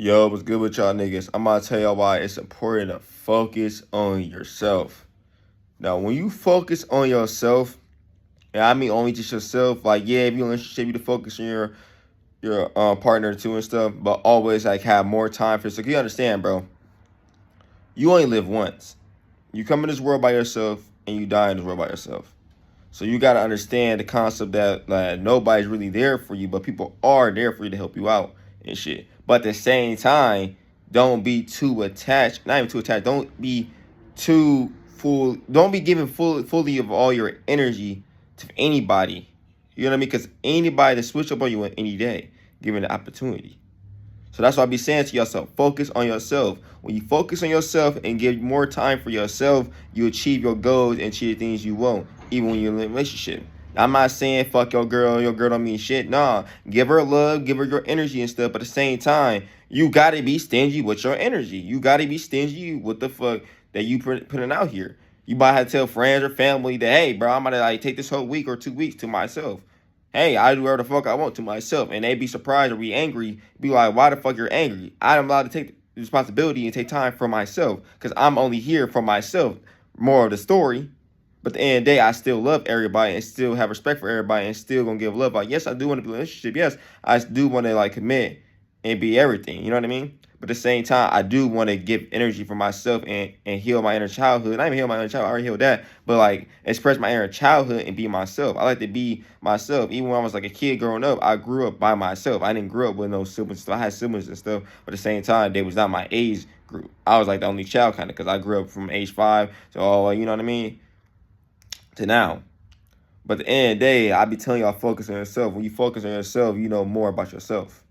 Yo, what's good with y'all niggas? I'm gonna tell y'all why it's important to focus on yourself. Now, when you focus on yourself, and I mean only just yourself, like yeah, if you're in a relationship, you to focus on your partner too and stuff, but always like have more time for yourself. You understand, bro? You only live once. You come in this world by yourself, and you die in this world by yourself. So you gotta understand the concept that like nobody's really there for you, but people are there for you to help you out and shit. But at the same time, don't be too attached. Not even too attached. Don't be too full. Don't be giving fully of all your energy to anybody. You know what I mean? Because anybody to switch up on you on any day, given the opportunity. So that's why I be saying to yourself, focus on yourself. When you focus on yourself and give more time for yourself, you achieve your goals and achieve the things you want, even when you're in a relationship. I'm not saying fuck your girl don't mean shit. Nah, give her love, give her your energy and stuff. But at the same time, you gotta be stingy with your energy. You gotta be stingy with the fuck that you putting out here. You might have to tell friends or family that, hey, bro, I'm gonna like take this whole week or 2 weeks to myself. Hey, I do whatever the fuck I want to myself. And they be surprised or be angry. Be like, why the fuck you're angry? I'm allowed to take the responsibility and take time for myself. Because I'm only here for myself. More of the story. But at the end of the day, I still love everybody and still have respect for everybody and still gonna give love. Like, yes, I do want to be in a relationship. Yes, I do want to like commit and be everything. You know what I mean? But at the same time, I do want to give energy for myself and heal my inner childhood. Not even heal my inner child, I already healed that. But like express my inner childhood and be myself. I like to be myself. Even when I was like a kid growing up, I grew up by myself. I didn't grow up with no siblings. I had siblings and stuff. But at the same time, they was not my age group. I was like the only child kind of because I grew up from age 5 to all, you know what I mean? To now. But at the end of the day, I be telling y'all focus on yourself. When you focus on yourself, you know more about yourself.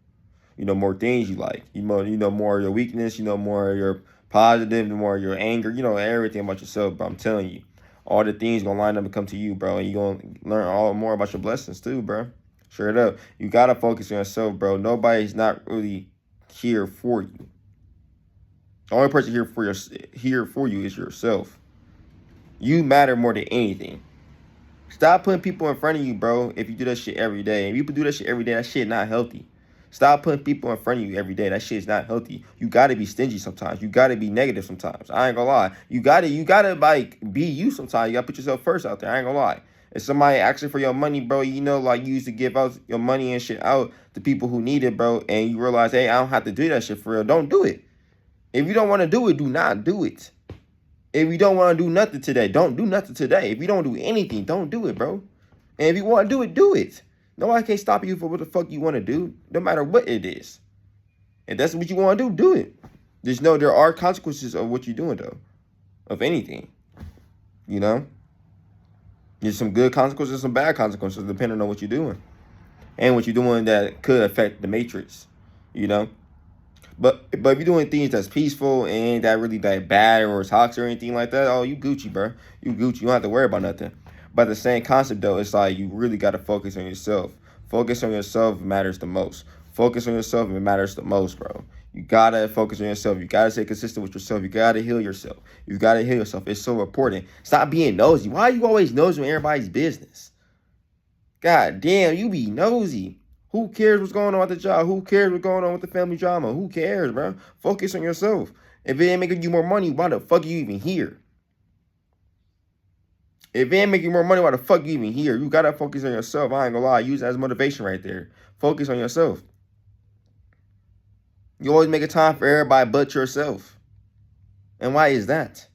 You know more things you like. You know more of your weakness. You know more of your positive, the more of your anger. You know everything about yourself, bro. I'm telling you. All the things gonna line up and come to you, bro. And you gonna learn all more about your blessings too, bro. Straight up. You gotta focus on yourself, bro. Nobody's not really here for you. The only person here for you is yourself. You matter more than anything. Stop putting people in front of you, bro, if you do that shit every day. If you do that shit every day, that shit not healthy. Stop putting people in front of you every day. That shit is not healthy. You gotta be stingy sometimes. You gotta be negative sometimes. I ain't gonna lie. You gotta like be you sometimes. You gotta put yourself first out there. I ain't gonna lie. If somebody asking for your money, bro, you know, like you used to give out your money and shit out to people who need it, bro, and you realize, hey, I don't have to do that shit for real. Don't do it. If you don't want to do it, do not do it. If you don't want to do nothing today, don't do nothing today. If you don't do anything, don't do it, bro. And if you want to do it, do it. Nobody can't stop you for what the fuck you want to do, no matter what it is. If that's what you want to do it. Just know there are consequences of what you're doing, though. Of anything. You know? There's some good consequences, some bad consequences, depending on what you're doing. And what you're doing that could affect the matrix. You know? But if you're doing things that's peaceful and that really that bad or toxic or anything like that, oh, you Gucci, bro. You Gucci. You don't have to worry about nothing. But the same concept, though, it's like you really got to focus on yourself. Focus on yourself matters the most. Focus on yourself, it matters the most, bro. You got to focus on yourself. You got to stay consistent with yourself. You got to heal yourself. You got to heal yourself. It's so important. Stop being nosy. Why are you always nosy in everybody's business? God damn, you be nosy. Who cares what's going on at the job? Who cares what's going on with the family drama? Who cares, bro? Focus on yourself. If it ain't making you more money, why the fuck are you even here? If it ain't making more money, why the fuck you even here? You gotta focus on yourself. I ain't gonna lie. Use that as motivation right there. Focus on yourself. You always make a time for everybody but yourself. And why is that?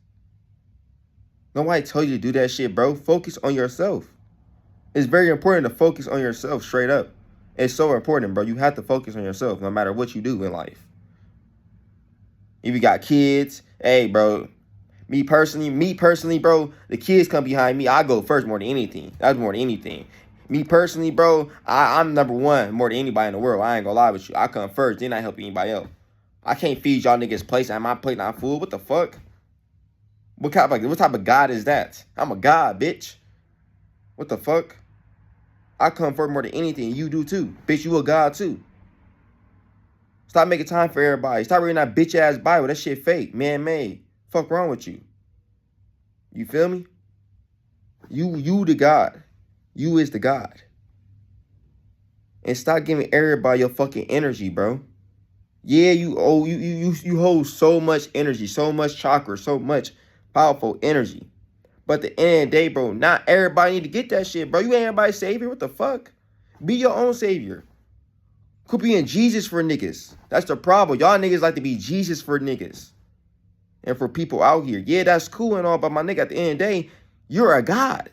Nobody told you to do that shit, bro. Focus on yourself. It's very important to focus on yourself straight up. It's so important, bro. You have to focus on yourself no matter what you do in life. If you got kids, hey, bro. Me personally, bro, the kids come behind me. I go first more than anything. That's more than anything. Me personally, bro, I'm number one more than anybody in the world. I ain't gonna lie with you. I come first, then I help anybody else. I can't feed y'all niggas plates and my plate not full. What the fuck? What type of God is that? I'm a God, bitch. What the fuck? I come first more than anything. You do too. Bitch, you a God too. Stop making time for everybody. Stop reading that bitch ass Bible. That shit fake. Man-made. Fuck wrong with you? You feel me? You the God. You is the God. And stop giving everybody your fucking energy, bro. Yeah, you hold so much energy, so much chakra, so much powerful energy. But at the end of the day, bro, not everybody need to get that shit, bro. You ain't everybody's savior. What the fuck? Be your own savior. Quit being Jesus for niggas. That's the problem. Y'all niggas like to be Jesus for niggas. And for people out here. Yeah, that's cool and all, but my nigga, at the end of the day, you're a God.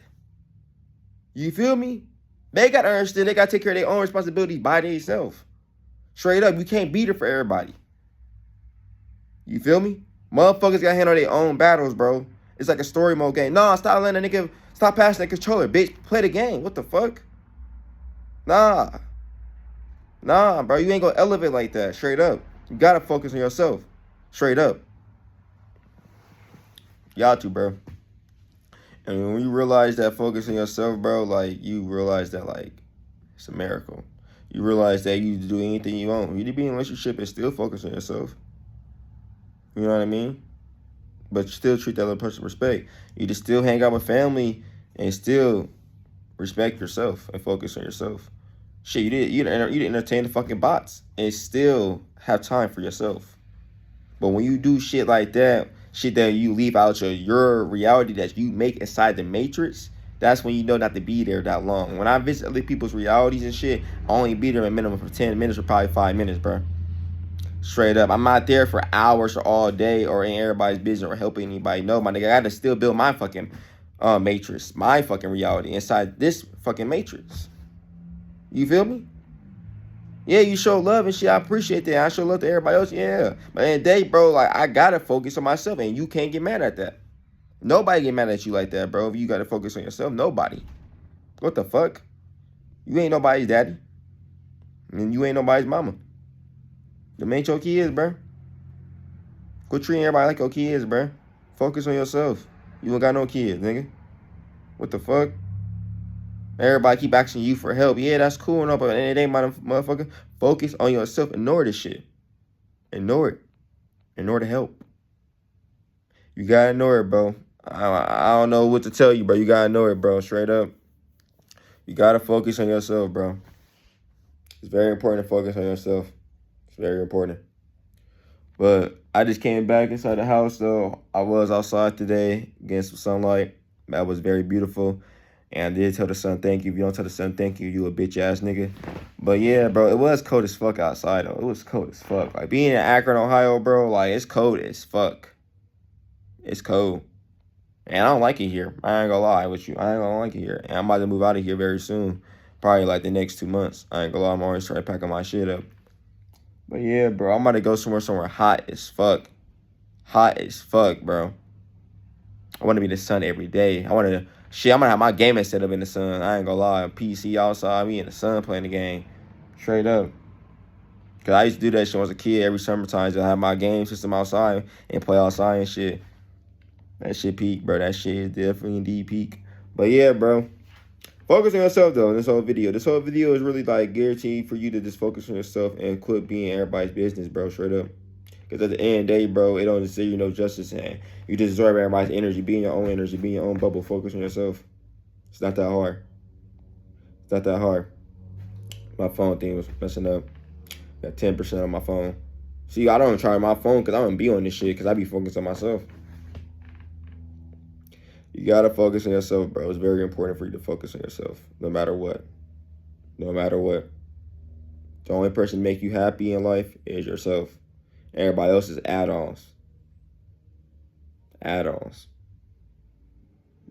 You feel me? They got to understand they got to take care of their own responsibilities by themselves. Straight up, you can't be there for everybody. You feel me? Motherfuckers got to handle their own battles, bro. It's like a story mode game. Nah, stop letting a nigga, stop passing the controller, bitch. Play the game. What the fuck? Nah, bro. You ain't gonna elevate like that. Straight up. You gotta focus on yourself. Straight up. Y'all too, bro. And when you realize that focus on yourself, bro, like, you realize that, like, it's a miracle. You realize that you do anything you want. You need to be in a relationship and still focus on yourself. You know what I mean? But you still treat that other person with respect. You just still hang out with family and still respect yourself and focus on yourself. Shit, you didn't entertain the fucking bots and still have time for yourself. But when you do shit like that, shit that you leave out your reality that you make inside the matrix, that's when you know not to be there that long. When I visit other people's realities and shit, I only be there a minimum for 10 minutes or probably 5 minutes, bro. Straight up. I'm not there for hours or all day or in everybody's business or helping anybody. No, my nigga, I gotta still build my fucking matrix, my fucking reality inside this fucking matrix. You feel me? Yeah, you show love and shit. I appreciate that. I show love to everybody else. Yeah. But in the day, bro, like, I gotta focus on myself, and you can't get mad at that. Nobody get mad at you like that, bro. If you gotta focus on yourself, nobody. What the fuck? You ain't nobody's daddy. And you ain't nobody's mama. Them ain't your kids, bro. Quit treating everybody like your kids, bro. Focus on yourself. You ain't got no kids, nigga. What the fuck? Everybody keep asking you for help. Yeah, that's cool and all, but it ain't my motherfucker. Focus on yourself. Ignore this shit. Ignore it. Ignore the help. You gotta ignore it, bro. I don't know what to tell you, bro. You gotta ignore it, bro. Straight up. You gotta focus on yourself, bro. It's very important to focus on yourself. It's very important. But I just came back inside the house, though. I was outside today, getting some sunlight. That was very beautiful. And I did tell the sun thank you. If you don't tell the sun thank you, you a bitch ass nigga. But yeah, bro, it was cold as fuck outside, though. It was cold as fuck. Like, being in Akron, Ohio, bro, like, it's cold as fuck. It's cold. And I don't like it here. I ain't gonna lie with you. I ain't gonna like it here. And I'm about to move out of here very soon. Probably like the next 2 months. I ain't gonna lie. I'm always trying to pack my shit up. But yeah, bro, I'm about to go somewhere hot as fuck. Hot as fuck, bro. I want to be in the sun every day. I'm gonna have my gaming set up in the sun. I ain't gonna lie. PC outside, me in the sun playing the game. Straight up. Cause I used to do that shit when I was a kid. Every summertime, I have my game system outside and play outside and shit. That shit peak, bro. That shit is definitely indeed peak. But yeah, bro. Focus on yourself, though, in this whole video. This whole video is really, like, guaranteed for you to just focus on yourself and quit being everybody's business, bro, straight up. Because at the end of the day, bro, it don't just say you no justice, and you just absorb everybody's energy. Be in your own energy. Be in your own bubble. Focus on yourself. It's not that hard. It's not that hard. My phone thing was messing up. Got 10% on my phone. See, I don't try my phone because I don't be on this shit because I be focused on myself. You gotta focus on yourself, bro. It's very important for you to focus on yourself, no matter what. No matter what. The only person to make you happy in life is yourself. Everybody else is add-ons. Add-ons.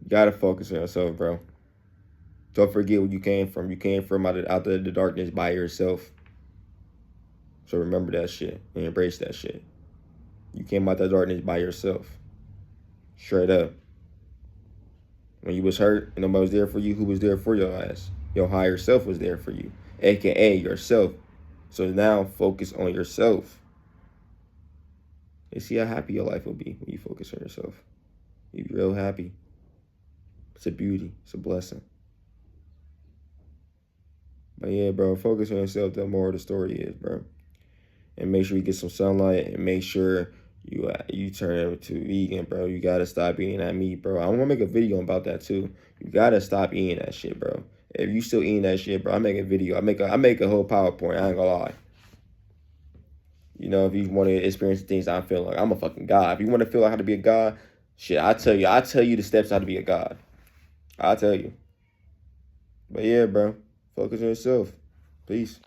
You gotta focus on yourself, bro. Don't forget where you came from. You came from out of the darkness by yourself. So remember that shit and embrace that shit. You came out the darkness by yourself. Straight up. When you was hurt and nobody was there for you, who was there for your ass? Your higher self was there for you, a.k.a. yourself. So now focus on yourself. And see how happy your life will be when you focus on yourself. You'll be real happy. It's a beauty. It's a blessing. But yeah, bro, focus on yourself. The more the story is, bro. And make sure you get some sunlight and make sure you turn to vegan, bro. You gotta stop eating that meat, bro. I want to make a video about that too. You gotta stop eating that shit, bro. If you still eating that shit, bro, I make a video. I make a whole PowerPoint. I ain't gonna lie. You know, if you want to experience the things I'm feeling like, I'm a fucking god. If you want to feel like how to be a god, shit, I tell you the steps how to be a god. I'll tell you. But yeah, bro, focus on yourself. Peace.